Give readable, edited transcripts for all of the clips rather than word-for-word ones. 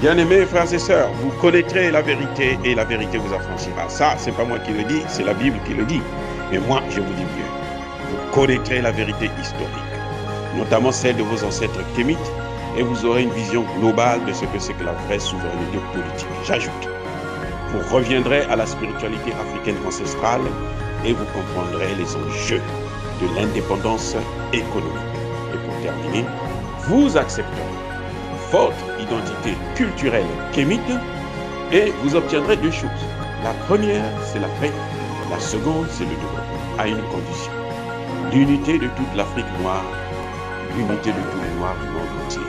Bien-aimés frères et sœurs, vous connaîtrez la vérité et la vérité vous affranchira. Ça, c'est pas moi qui le dis, c'est la Bible qui le dit. Mais moi, je vous dis mieux. Vous connaîtrez la vérité historique, notamment celle de vos ancêtres kémites, et vous aurez une vision globale de ce que c'est que la vraie souveraineté politique. J'ajoute, vous reviendrez à la spiritualité africaine ancestrale et vous comprendrez les enjeux de l'indépendance économique. Et pour terminer, vous accepterez votre identité culturelle kémite et vous obtiendrez deux choses. La première, c'est la paix. La seconde, c'est le développement, à une condition. L'unité de toute l'Afrique noire, l'unité de tous les Noirs du monde entier.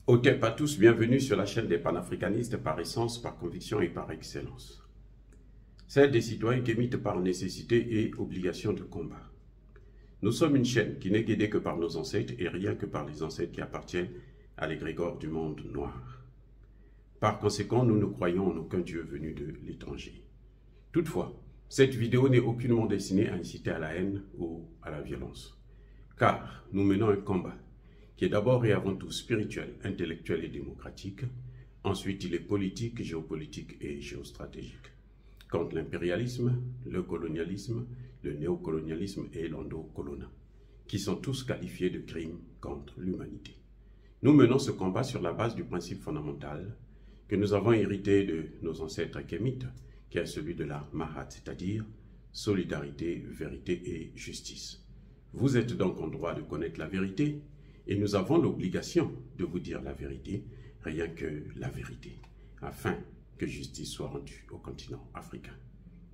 Ok, pas tous, bienvenue sur la chaîne des panafricanistes par essence, par conviction et par excellence. Celle des citoyens kémites par nécessité et obligation de combat. Nous sommes une chaîne qui n'est guidée que par nos ancêtres et rien que par les ancêtres qui appartiennent à l'égrégore du monde noir. Par conséquent, nous ne croyons en aucun Dieu venu de l'étranger. Toutefois, cette vidéo n'est aucunement destinée à inciter à la haine ou à la violence. Car nous menons un combat qui est d'abord et avant tout spirituel, intellectuel et démocratique. Ensuite, il est politique, géopolitique et géostratégique. Contre l'impérialisme, le colonialisme, le néocolonialisme et l'endocolona, qui sont tous qualifiés de crimes contre l'humanité. Nous menons ce combat sur la base du principe fondamental que nous avons hérité de nos ancêtres kémites, qui est celui de la Mahat, c'est-à-dire solidarité, vérité et justice. Vous êtes donc en droit de connaître la vérité et nous avons l'obligation de vous dire la vérité, rien que la vérité, afin que justice soit rendue au continent africain.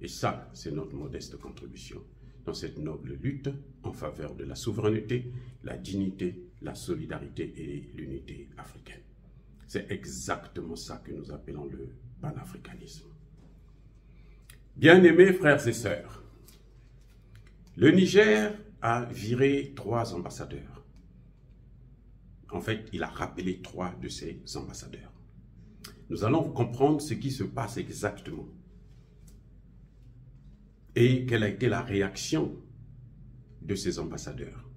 Et ça, c'est notre modeste contribution dans cette noble lutte en faveur de la souveraineté, la dignité, la solidarité et l'unité africaine. C'est exactement ça que nous appelons le panafricanisme. Bien-aimés frères et sœurs, le Niger a viré 3 ambassadeurs. En fait, il a rappelé 3 de ses ambassadeurs. Nous allons comprendre ce qui se passe exactement et quelle a été la réaction de ces ambassadeurs.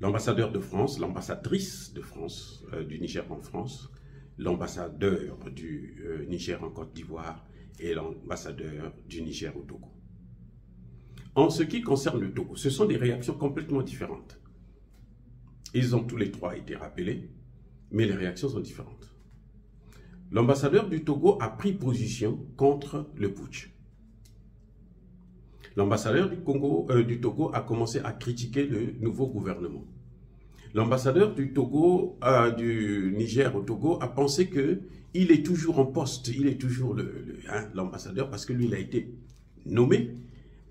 L'ambassadeur de France, l'ambassadrice de France, du Niger en France, l'ambassadeur du Niger en Côte d'Ivoire et l'ambassadeur du Niger au Togo. En ce qui concerne le Togo, ce sont des réactions complètement différentes. Ils ont tous les 3 été rappelés, mais les réactions sont différentes. L'ambassadeur du Togo a pris position contre le putsch. L'ambassadeur du Togo a commencé à critiquer le nouveau gouvernement. L'ambassadeur du Togo, du Niger au Togo, a pensé qu'il est toujours en poste, il est toujours l'ambassadeur parce que lui, il a été nommé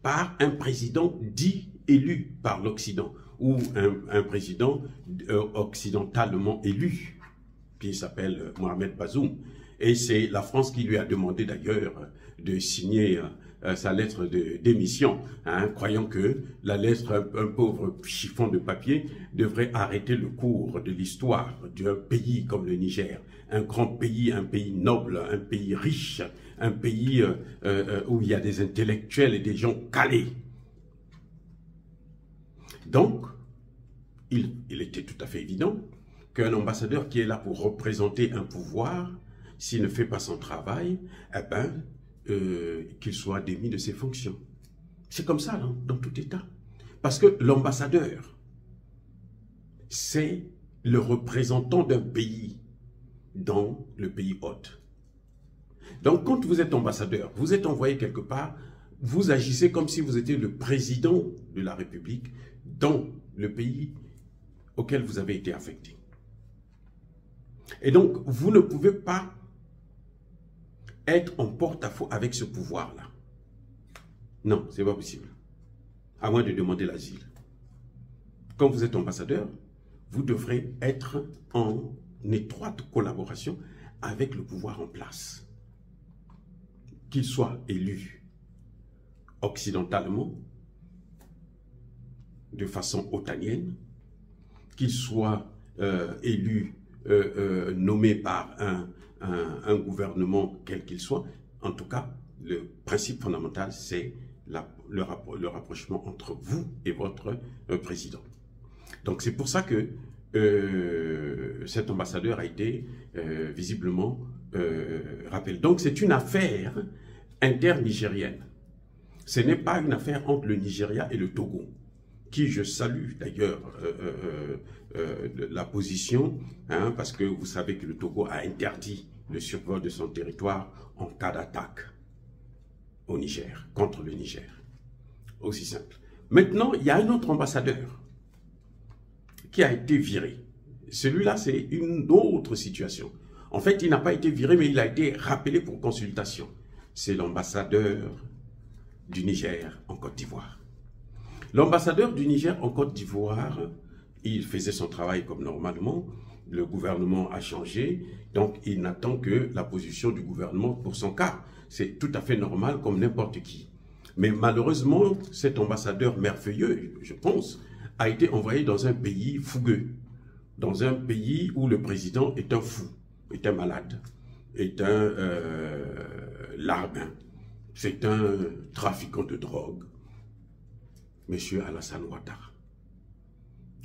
par un président dit élu par l'Occident ou un président occidentalement élu, qui s'appelle Mohamed Bazoum. Et c'est la France qui lui a demandé d'ailleurs de signer sa lettre de démission, croyant que la lettre, un pauvre chiffon de papier, devrait arrêter le cours de l'histoire d'un pays comme le Niger, un grand pays, un pays noble, un pays riche, un pays où il y a des intellectuels et des gens calés. Donc, il était tout à fait évident qu'un ambassadeur qui est là pour représenter un pouvoir, s'il ne fait pas son travail, eh ben, qu'il soit démis de ses fonctions. C'est comme ça, là, dans tout État. Parce que l'ambassadeur, c'est le représentant d'un pays dans le pays hôte. Donc, quand vous êtes ambassadeur, vous êtes envoyé quelque part, vous agissez comme si vous étiez le président de la République dans le pays auquel vous avez été affecté. Et donc, vous ne pouvez pas être en porte-à-faux avec ce pouvoir-là. Non, ce n'est pas possible. À moins de demander l'asile. Quand vous êtes ambassadeur, vous devrez être en étroite collaboration avec le pouvoir en place. Qu'il soit élu occidentalement, de façon otanienne, qu'il soit élu, nommé par un gouvernement quel qu'il soit. En tout cas, le principe fondamental, c'est le rapprochement entre vous et votre président. Donc c'est pour ça que cet ambassadeur a été visiblement rappelé. Donc c'est une affaire inter-nigérienne. Ce n'est pas une affaire entre le Nigeria et le Togo, qui je salue d'ailleurs la position, hein, parce que vous savez que le Togo a interdit le survol de son territoire en cas d'attaque au Niger, contre le Niger. Aussi simple. Maintenant, il y a un autre ambassadeur qui a été viré. Celui-là, c'est une autre situation. En fait, il n'a pas été viré, mais il a été rappelé pour consultation. C'est l'ambassadeur du Niger en Côte d'Ivoire. L'ambassadeur du Niger en Côte d'Ivoire, il faisait son travail comme normalement. Le gouvernement a changé, donc il n'attend que la position du gouvernement pour son cas. C'est tout à fait normal comme n'importe qui. Mais malheureusement, cet ambassadeur merveilleux, je pense, a été envoyé dans un pays fougueux, dans un pays où le président est un fou, est un malade, est un larbin, c'est un trafiquant de drogue, Monsieur Alassane Ouattara.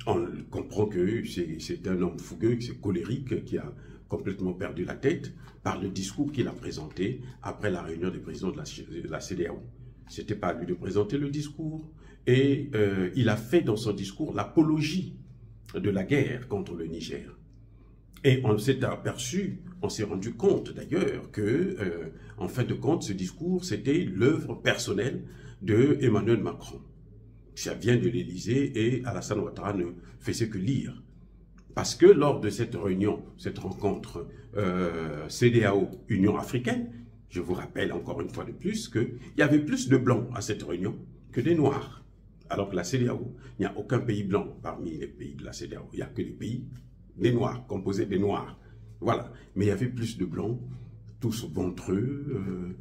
On comprend que c'est un homme fougueux, c'est colérique, qui a complètement perdu la tête par le discours qu'il a présenté après la réunion des présidents de la CEDEAO. Ce n'était pas à lui de présenter le discours. Et il a fait dans son discours l'apologie de la guerre contre le Niger. Et on s'est aperçu, on s'est rendu compte d'ailleurs que, en fin de compte, ce discours, c'était l'œuvre personnelle de Emmanuel Macron. Ça vient de l'Élysée et Alassane Ouattara ne faisait que lire. Parce que lors de cette réunion, cette rencontre CEDEAO, Union africaine, je vous rappelle encore une fois de plus qu'il y avait plus de blancs à cette réunion que des noirs. Alors que la CEDEAO, il n'y a aucun pays blanc parmi les pays de la CEDEAO. Il n'y a que des pays, des noirs, composés des noirs. Voilà. Mais il y avait plus de blancs, tous ventreux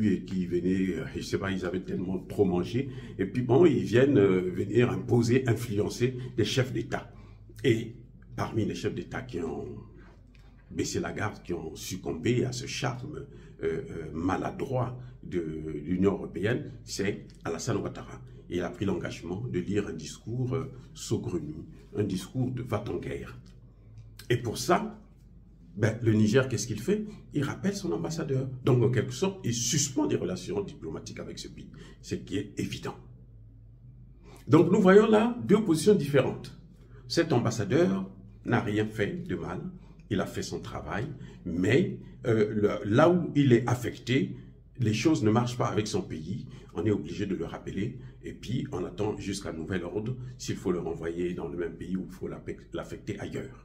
et qui venaient, je ne sais pas, ils avaient tellement trop mangé. Et puis bon, ils viennent venir imposer, influencer des chefs d'État. Et parmi les chefs d'État qui ont baissé la garde, qui ont succombé à ce charme maladroit de l'Union européenne, c'est Alassane Ouattara. Il a pris l'engagement de lire un discours saugrenu, un discours de va-t-en-guerre. Et pour ça, ben, le Niger, qu'est-ce qu'il fait? Il rappelle son ambassadeur. Donc, en quelque sorte, il suspend des relations diplomatiques avec ce pays, ce qui est évident. Donc, nous voyons là deux positions différentes. Cet ambassadeur n'a rien fait de mal, il a fait son travail, mais là où il est affecté, les choses ne marchent pas avec son pays, on est obligé de le rappeler, et puis on attend jusqu'à nouvel ordre s'il faut le renvoyer dans le même pays ou il faut l'affecter ailleurs.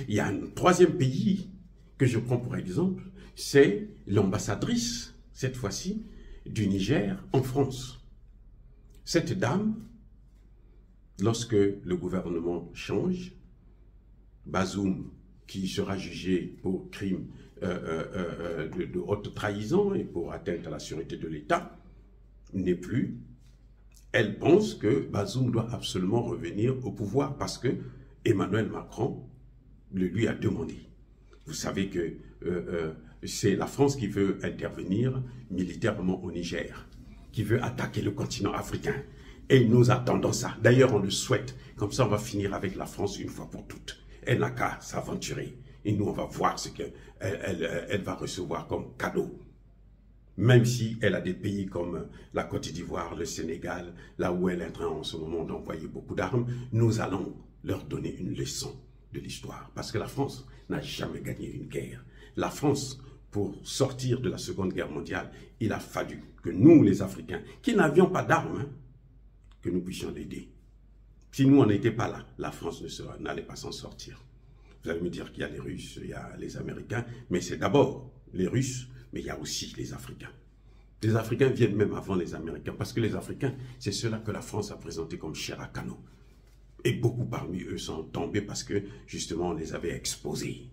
Il y a un troisième pays que je prends pour exemple, c'est l'ambassadrice, cette fois-ci, du Niger en France. Cette dame, lorsque le gouvernement change, Bazoum, qui sera jugé pour crime de haute trahison et pour atteinte à la sûreté de l'État, n'est plus. Elle pense que Bazoum doit absolument revenir au pouvoir parce que Emmanuel Macron le lui a demandé. Vous savez que c'est la France qui veut intervenir militairement au Niger, qui veut attaquer le continent africain. Et nous attendons ça. D'ailleurs, on le souhaite. Comme ça, on va finir avec la France une fois pour toutes. Elle n'a qu'à s'aventurer. Et nous, on va voir ce qu'elle elle va recevoir comme cadeau. Même si elle a des pays comme la Côte d'Ivoire, le Sénégal, là où elle est en train en ce moment d'envoyer beaucoup d'armes, nous allons leur donner une leçon de l'histoire. Parce que la France n'a jamais gagné une guerre. La France, pour sortir de la Seconde Guerre mondiale, il a fallu que nous, les Africains, qui n'avions pas d'armes, hein, que nous puissions l'aider. Si nous, on n'était pas là, la France n'allait pas s'en sortir. Vous allez me dire qu'il y a les Russes, il y a les Américains, mais c'est d'abord les Russes, mais il y a aussi les Africains. Les Africains viennent même avant les Américains, parce que les Africains, c'est ceux-là que la France a présenté comme chair à canon. Et beaucoup parmi eux sont tombés parce que, justement, on les avait exposés.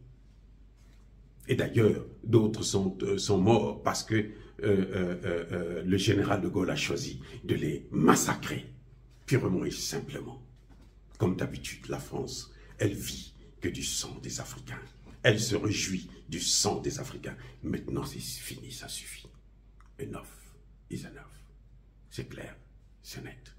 Et d'ailleurs, d'autres sont morts parce que le général de Gaulle a choisi de les massacrer, purement et simplement. Comme d'habitude, la France, elle vit que du sang des Africains. Elle se réjouit du sang des Africains. Maintenant, c'est fini, ça suffit. Enough is enough. C'est clair, c'est net.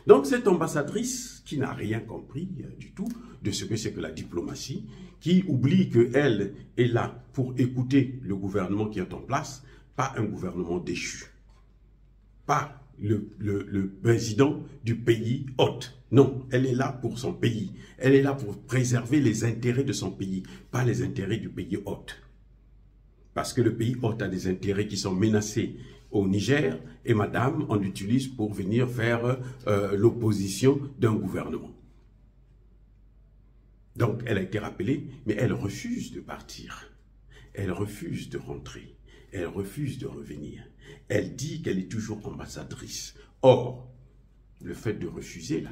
Donc cette ambassadrice qui n'a rien compris du tout de ce que c'est que la diplomatie, qui oublie qu'elle est là pour écouter le gouvernement qui est en place, pas un gouvernement déchu, pas le président du pays hôte. Non, elle est là pour son pays. Elle est là pour préserver les intérêts de son pays, pas les intérêts du pays hôte. Parce que le pays hôte a des intérêts qui sont menacés au Niger, et madame, on l'utilise pour venir faire l'opposition d'un gouvernement. Donc, elle a été rappelée, mais elle refuse de partir. Elle refuse de rentrer. Elle refuse de revenir. Elle dit qu'elle est toujours ambassadrice. Or, le fait de refuser, là,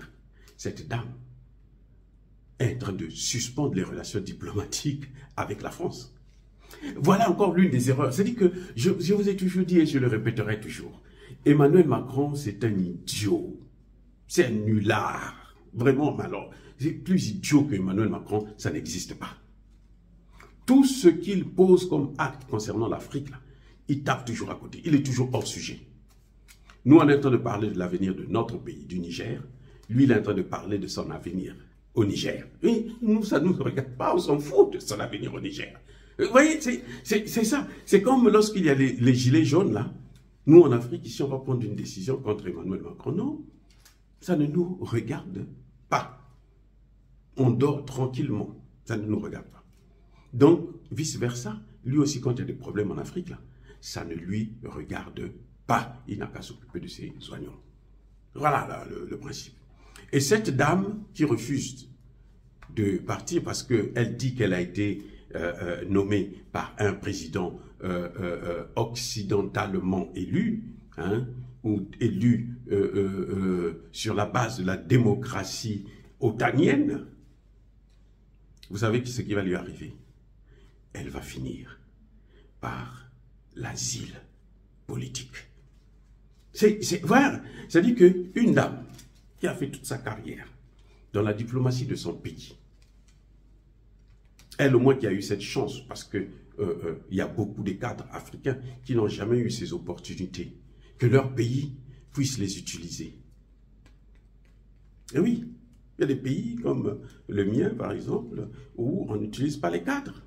cette dame est en train de suspendre les relations diplomatiques avec la France. Voilà encore l'une des erreurs. C'est-à-dire que je vous ai toujours dit et je le répéterai toujours. Emmanuel Macron, c'est un idiot. C'est un nulard. Vraiment, mais alors, c'est plus idiot que Emmanuel Macron, ça n'existe pas. Tout ce qu'il pose comme acte concernant l'Afrique, là, il tape toujours à côté. Il est toujours hors sujet. Nous, on est en train de parler de l'avenir de notre pays, du Niger. Lui, il est en train de parler de son avenir au Niger. Et nous, ça ne nous regarde pas, on s'en fout de son avenir au Niger. Vous voyez, c'est ça. C'est comme lorsqu'il y a les gilets jaunes, là. Nous, en Afrique, ici, on va prendre une décision contre Emmanuel Macron. Non, ça ne nous regarde pas. On dort tranquillement. Ça ne nous regarde pas. Donc, vice-versa, lui aussi, quand il y a des problèmes en Afrique, là, ça ne lui regarde pas. Il n'a qu'à s'occuper de ses soignants. Voilà là, le principe. Et cette dame qui refuse de partir parce qu'elle dit qu'elle a été nommée par un président occidentalement élu, hein, ou élu sur la base de la démocratie otanienne, vous savez ce qui va lui arriver? Elle va finir par l'asile politique. Voilà, c'est-à-dire qu'une dame qui a fait toute sa carrière dans la diplomatie de son pays, elle au moins qui a eu cette chance, parce que il y a beaucoup de cadres africains qui n'ont jamais eu ces opportunités, que leur pays puisse les utiliser. Et oui, il y a des pays comme le mien, par exemple, où on n'utilise pas les cadres.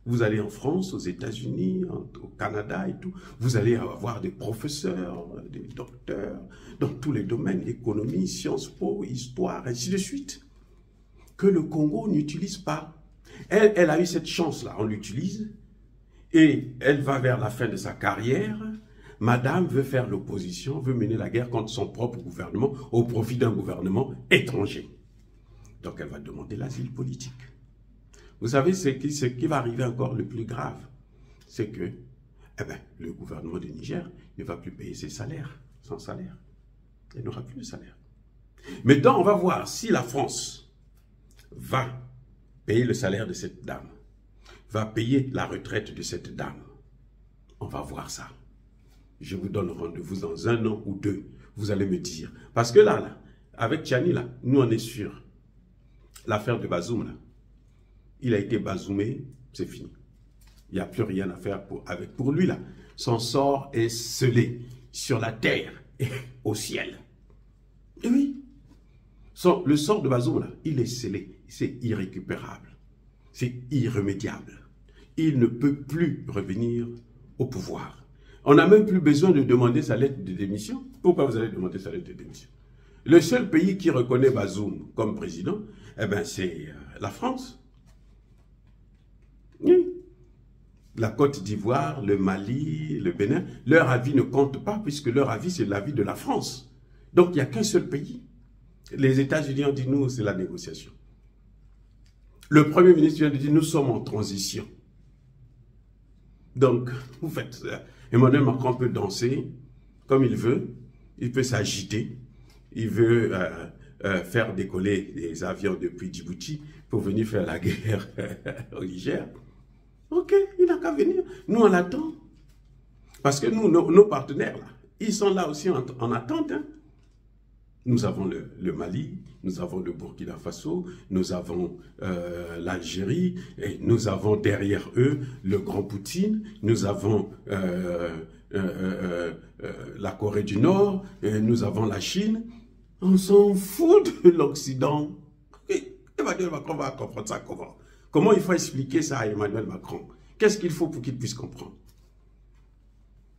Vous allez en France, aux États-Unis, au Canada et tout, vous allez avoir des professeurs, des docteurs, dans tous les domaines, économie, Sciences Po, histoire, ainsi de suite, que le Congo n'utilise pas. Elle a eu cette chance-là, on l'utilise, et elle va vers la fin de sa carrière. Madame veut faire l'opposition, veut mener la guerre contre son propre gouvernement, au profit d'un gouvernement étranger. Donc elle va demander l'asile politique. Vous savez, ce qui va arriver encore le plus grave, c'est que le gouvernement du Niger ne va plus payer ses salaires, son salaire. Il n'aura plus de salaire. Maintenant, on va voir si la France va payer le salaire de cette dame, va payer la retraite de cette dame. On va voir ça. Je vous donne rendez-vous dans 1 an ou 2. Vous allez me dire. Parce que là, avec Tchani, là, nous on est sûr. L'affaire de Bazoum, là, il a été bazoumé, c'est fini. Il n'y a plus rien à faire pour lui, là. Son sort est scellé sur la terre et au ciel. Et oui, le sort de Bazoum, là, il est scellé. C'est irrécupérable. C'est irrémédiable. Il ne peut plus revenir au pouvoir. On n'a même plus besoin de demander sa lettre de démission. Pourquoi vous allez demander sa lettre de démission? Le seul pays qui reconnaît Bazoum comme président, c'est la France. Oui. La Côte d'Ivoire, le Mali, le Bénin, leur avis ne compte pas puisque leur avis, c'est l'avis de la France. Donc, il n'y a qu'un seul pays. Les États-Unis ont dit, nous, c'est la négociation. Le Premier ministre vient de dire, nous sommes en transition. Donc, vous faites, Emmanuel Macron peut danser comme il veut, il peut s'agiter, il veut faire décoller des avions depuis Djibouti pour venir faire la guerre au Niger. Ok, il n'a qu'à venir. Nous, on l'attend. Parce que nous, nos partenaires, là, ils sont là aussi en attente. Hein. Nous avons le Mali, nous avons le Burkina Faso, nous avons l'Algérie, et nous avons derrière eux le Grand Poutine, nous avons la Corée du Nord, et nous avons la Chine. On s'en fout de l'Occident. Emmanuel Macron va comprendre ça comment? Comment il faut expliquer ça à Emmanuel Macron? Qu'est-ce qu'il faut pour qu'il puisse comprendre?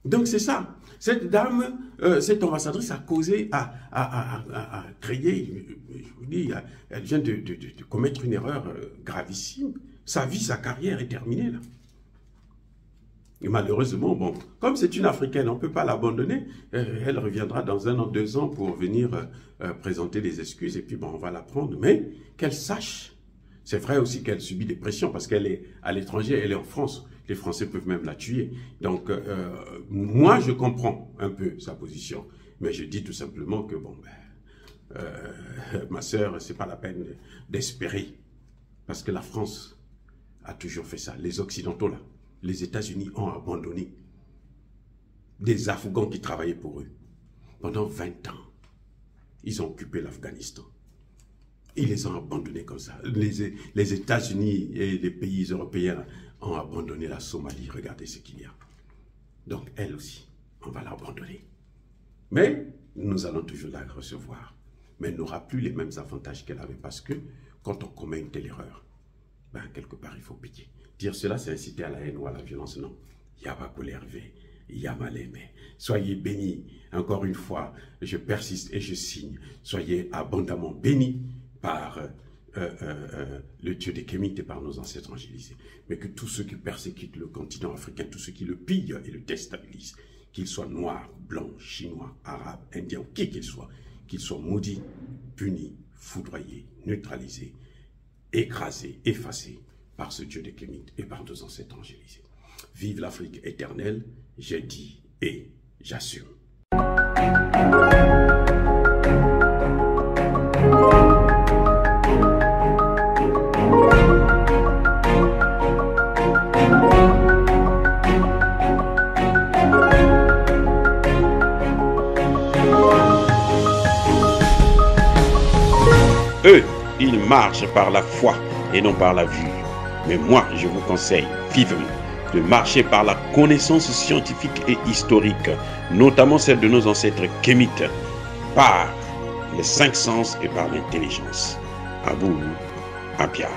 Donc c'est ça. Cette dame, cette ambassadrice a causé, a créé, je vous dis, elle vient de commettre une erreur gravissime. Sa vie, sa carrière est terminée là. Et malheureusement, bon, comme c'est une Africaine, on ne peut pas l'abandonner. Elle reviendra dans 1 an, 2 ans pour venir présenter des excuses et puis bon, on va la prendre. Mais qu'elle sache, c'est vrai aussi qu'elle subit des pressions parce qu'elle est à l'étranger, elle est en France. Les Français peuvent même la tuer. Donc, moi, je comprends un peu sa position. Mais je dis tout simplement que, bon, ma sœur, c'est pas la peine d'espérer. Parce que la France a toujours fait ça. Les Occidentaux, là, les États-Unis ont abandonné des Afghans qui travaillaient pour eux. Pendant 20 ans, ils ont occupé l'Afghanistan. Ils les ont abandonnés comme ça. Les États-Unis et les pays européens ont abandonné la Somalie. Regardez ce qu'il y a. Donc, elle aussi, on va l'abandonner. Mais nous allons toujours la recevoir. Mais elle n'aura plus les mêmes avantages qu'elle avait parce que quand on commet une telle erreur, ben, quelque part, il faut payer. Dire cela, c'est inciter à la haine ou à la violence. Non. Yabakole Hervé, Yamaleme. Soyez bénis. Encore une fois, je persiste et je signe. Soyez abondamment bénis par le Dieu des Kémites et par nos ancêtres angélisés. Mais que tous ceux qui persécutent le continent africain, tous ceux qui le pillent et le déstabilisent, qu'ils soient noirs, blancs, chinois, arabes, indiens, qui qu'ils soient maudits, punis, foudroyés, neutralisés, écrasés, effacés par ce Dieu des Kémites et par nos ancêtres angélisés. Vive l'Afrique éternelle, j'ai dit et j'assume. Eux, ils marchent par la foi et non par la vue. Mais moi, je vous conseille vivement de marcher par la connaissance scientifique et historique, notamment celle de nos ancêtres kémites, par les 5 sens et par l'intelligence. À vous, Apia.